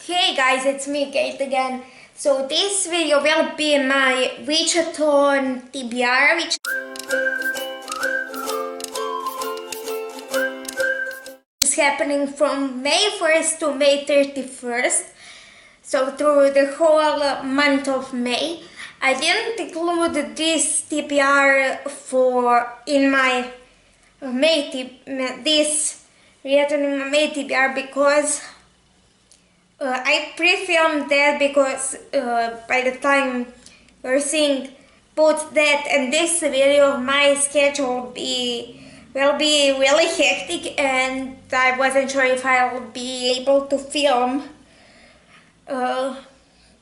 Hey guys, it's me Kate again. So this video will be my Witch-a-thon TBR, which is happening from May 1st to May 31st. So through the whole month of May. I didn't include this TBR in my this readathon in my May TBR because I pre-filmed that because by the time you're seeing both that and this video, my schedule will be really hectic and I wasn't sure if I'll be able to film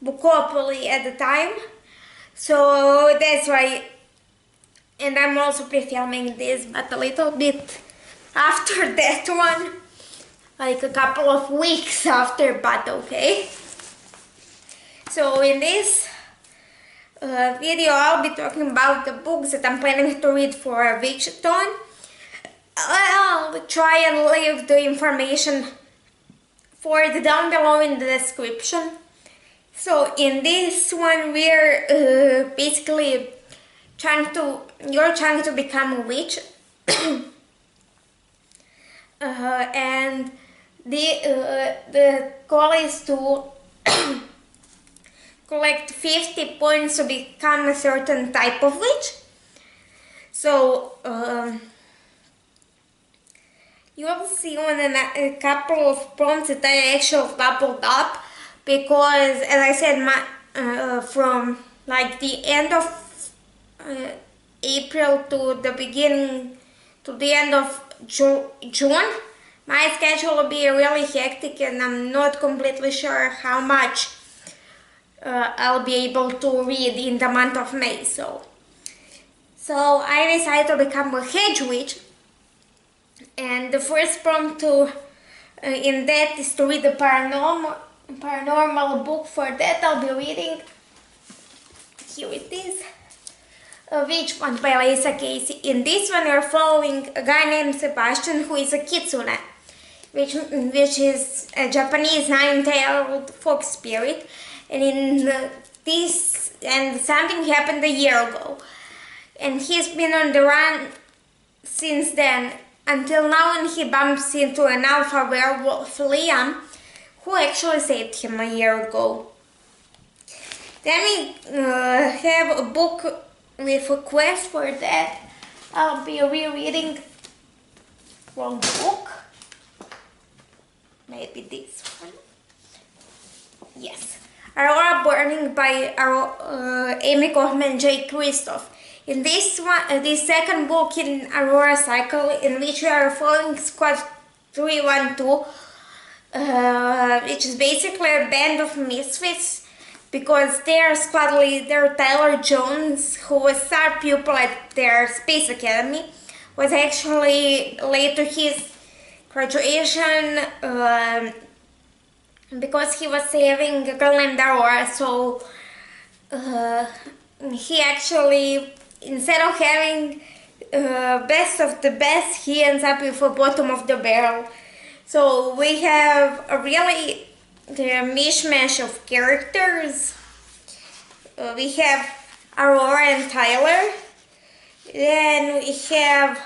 properly at the time. So that's why, and I'm also pre-filming this, but a little bit after that one. Like a couple of weeks after, but okay. So in this video I'll be talking about the books that I'm planning to read for Witch-a-thon. I'll try and leave the information for it down below in the description. So in this one we're basically you're trying to become a witch. And the goal is to collect 50 points to become a certain type of witch. So you will see on a couple of prompts that I actually doubled up because, as I said, from like the end of April to the end of June, my schedule will be really hectic and I'm not completely sure how much I'll be able to read in the month of May. So I decided to become a hedge witch, and the first prompt in that is to read the paranormal book. For that I'll be reading, here it is, Witch-a-thon by Lisa Casey. In this one you're following a guy named Sebastian who is a kitsune, which is a Japanese nine-tailed fox spirit, and something happened a year ago, and he's been on the run since then until now, when he bumps into an alpha werewolf, Liam, who actually saved him a year ago. Then we have a book with a quest. For that I'll be rereading wrong book, maybe this one, yes, Aurora Burning by Amy Kaufman J. Christoph. In this one, this second book in Aurora cycle, in which we are following Squad 312, which is basically a band of misfits, because their squad leader, Tyler Jones, who was star pupil at their space academy, was actually late to his graduation because he was saving a girl named Aurora. So he actually, instead of having best of the best, he ends up with a bottom of the barrel. So we have a really mishmash of characters. We have Aurora and Tyler. Then we have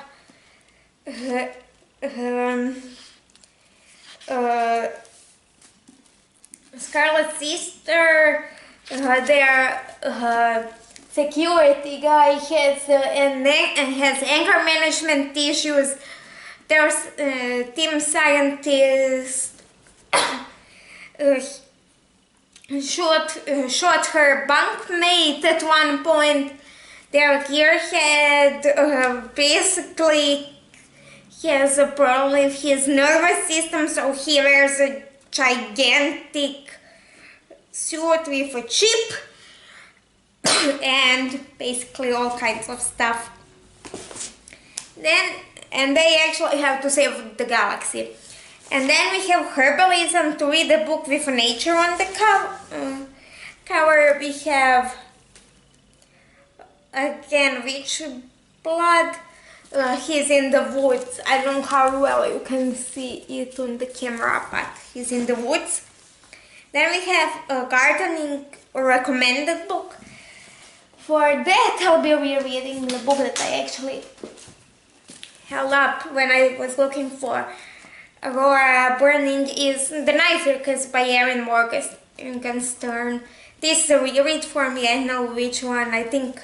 Scarlet's sister. Their security guy has anger management issues. There's team scientist shot her bunkmate at one point. Their gearhead basically has a problem with his nervous system, so he wears a gigantic suit with a chip and basically all kinds of stuff. And they actually have to save the galaxy. And then we have Herbalism to read the book with nature on the cover. We have again Witch Blood. He's in the woods. I don't know how well you can see it on the camera, but he's in the woods. Then we have a gardening recommended book. For that, I'll be rereading the book that I actually held up when I was looking for Aurora Burning is The Night Circus by Erin Morgenstern. This is a reread for me. I know which one, I think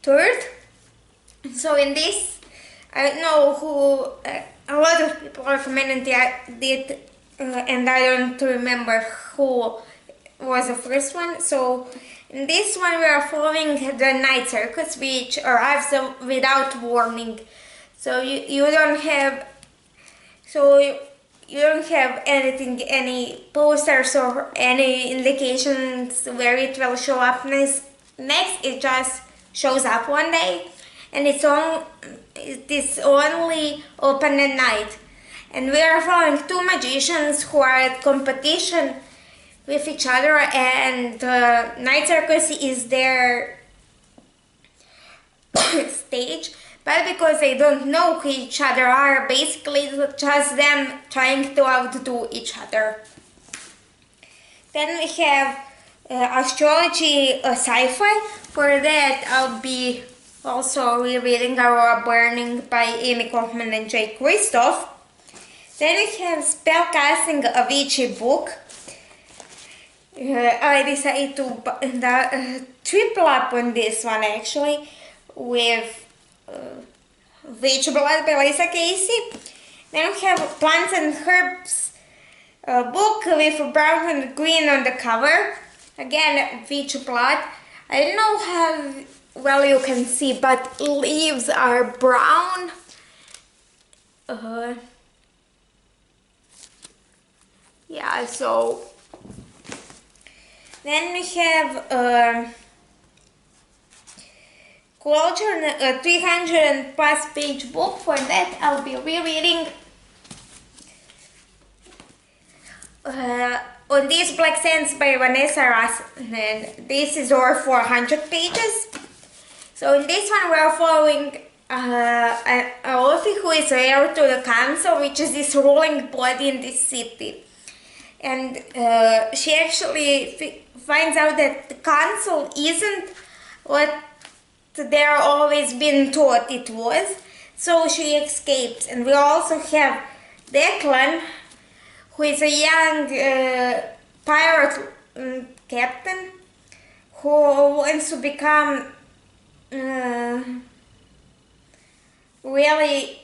third. So in this, I don't know who, a lot of people recommended it, and I don't remember who was the first one. So in this one we are following the night circus, which arrives without warning. So you don't have anything, any posters or any indications where it will show up next. It just shows up one day, and it is only open at night. And we are following two magicians who are at competition with each other, and the night circus is their stage. But because they don't know who each other are, basically it's just them trying to outdo each other. Then we have astrology sci-fi. For that, I'll be also rereading Aurora Burning by Amy Kaufman and Jay Kristoff. Then we have Spellcasting, a witchy book. I decided to triple up on this one actually with Witch Blood by Lisa Casey. Then we have Plants and Herbs book with brown and green on the cover. Again, Witch Blood. I don't know how well you can see, but leaves are brown. Yeah, so then we have Culture, a 300 plus page book. For that, I'll be rereading On These Black Sands by Vanessa Ross, and this is over 400 pages. So in this one, we're following a Luffy who is heir to the council, which is this ruling body in this city. And she actually finds out that the council isn't what they're always been taught it was, so she escapes. And we also have Declan, who is a young pirate captain who wants to become really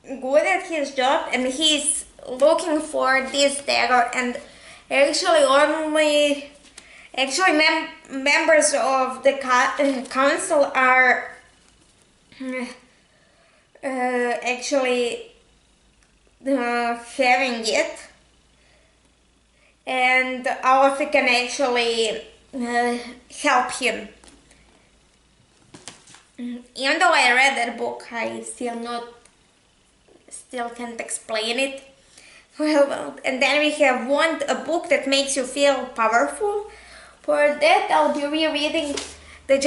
good at his job, and he's looking for this dagger. And members of the council are having it, and Alfie can actually help him. Even though I read that book, I still can't explain it. Well, and then we have a book that makes you feel powerful. For that, I'll be rereading The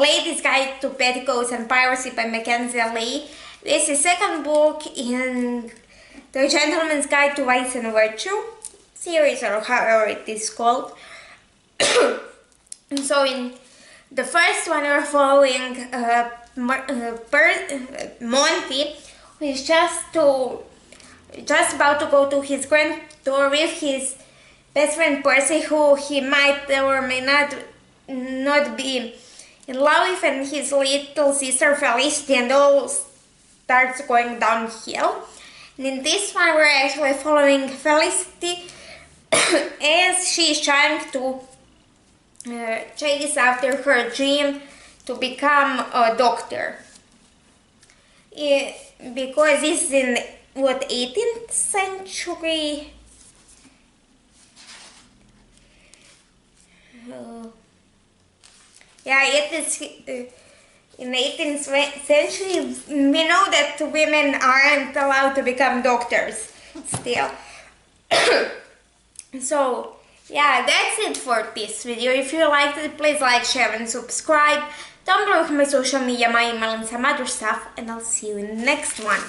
Lady's Guide to Petticoats and Piracy by Mackenzie Lee. This is the second book in The Gentleman's Guide to Vice and Virtue series, or however it is called. And so in the first one, we're following Monty, who is just about to go to his grand tour with his best friend Percy, who he might or may not be in love with, and his little sister Felicity, and all starts going downhill. And in this one, we're actually following Felicity as she's trying to chase after her dream to become a doctor. Because this is in 18th century. Yeah, it is in the 18th century. We know that women aren't allowed to become doctors still. So yeah, that's it for this video. If you liked it, please like, share and subscribe. Don't forget my social media, my email and some other stuff, and I'll see you in the next one.